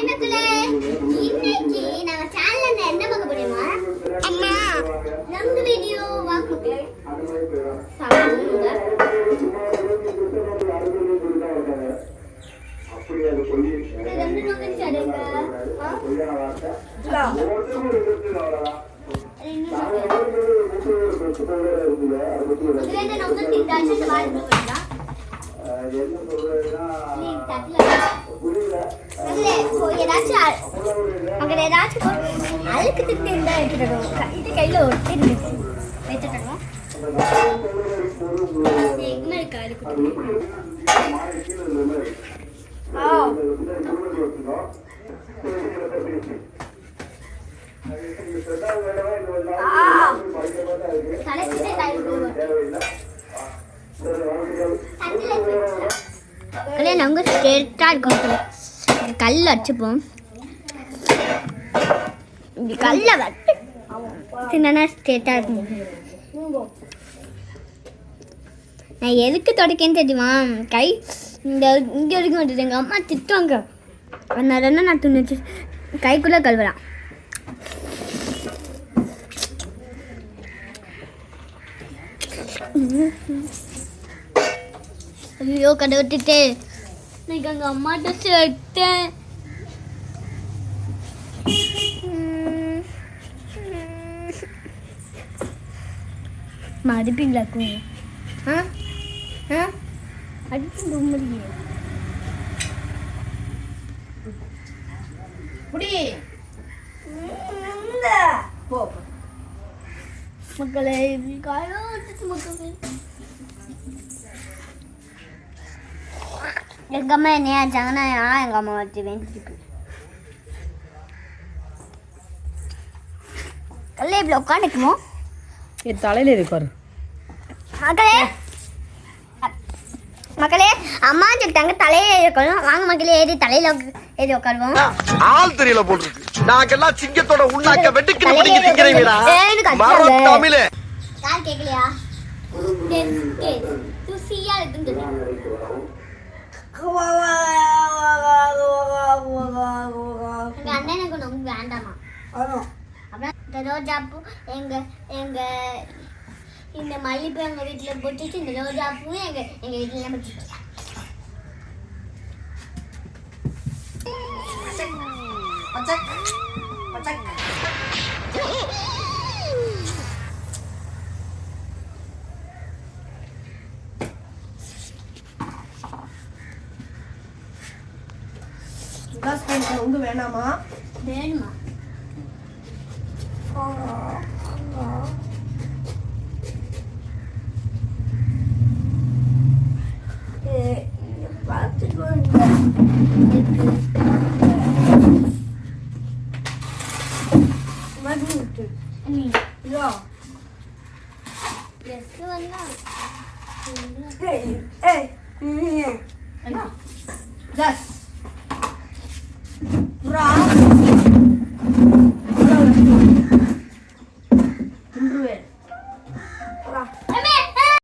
Hi மக்களே, இன்னைக்கு நம்ம சேனல்ல என்ன பார்க்க போறோமா? அம்மா நம்ம வீடியோ வாங்க மக்களே. சாப்பிடுங்க. அப்படியே அது சொல்லி ரெண்டு நோக்கி சடுங்க. அழுக்கு திட்டு இருந்தா எடுத்துடணும். இது கையில ஒட்டி வச்சுடணும். நாங்கள் ஸ்ட்ரெயிட்டாக இருக்கோம். கல் அடிச்சுப்போம். இப்படி கல்லை வச்சு தின்னா ஸ்ட்ரெயிட்டாக இருக்கும். நான் எதுக்கு தொடக்கேன்னு தெரியுமா? கை இந்த இங்கே வரைக்கும் வந்துட்டு எங்கள் அம்மா திட்டுவாங்க. அதனால நான் துணிச்சு கைக்குள்ளே கழுவலாம். ஐயோ கடை விட்டுட்டு இன்னைக்கு அங்கே அம்மாட்ட சேர்த்தேன். மறுப்பீங்களாக்கும் அடிப்பு முடியும் மக்களே. காயம் வச்சுட்டு மக்களே எங்கள் அம்மா என்ன ஆச்சாங்கன்னா எங்கள் அம்மா வச்சு வேண்டிருக்கு. கல்ல இப்படி உட்காந்துக்குமோ என் தலையில் இருப்பாரு. மக்களே மக்களே அம்மா சொல்லிட்டாங்க தலையில இருக்கணும். வாங்க மக்களே ஏறி தலையில ஏறி உட்காருவோம். ஆள் தெரியல போட்டுருக்கு. நாங்கெல்லாம் சிங்கத்தோட உண்ணாக்க வெட்டுக்கிட்டு பிடிக்க திக்கிறீங்களா? தமிழே யார் கேட்கலையா? ருசியா இருக்குன்னு எங்க அண்ணனுக்கு ரொம்ப வேண்டாமா? அப்புறம் இந்த ரோஜாப்பூ எங்க எங்க இந்த மல்லிப்பூ எங்க வீட்டுல போட்டுச்சு. இந்த ரோஜாப்பூ எங்க எங்க வீட்டுல போட்டுச்சு. வந்து வேணாமா? வேணுமா? Ra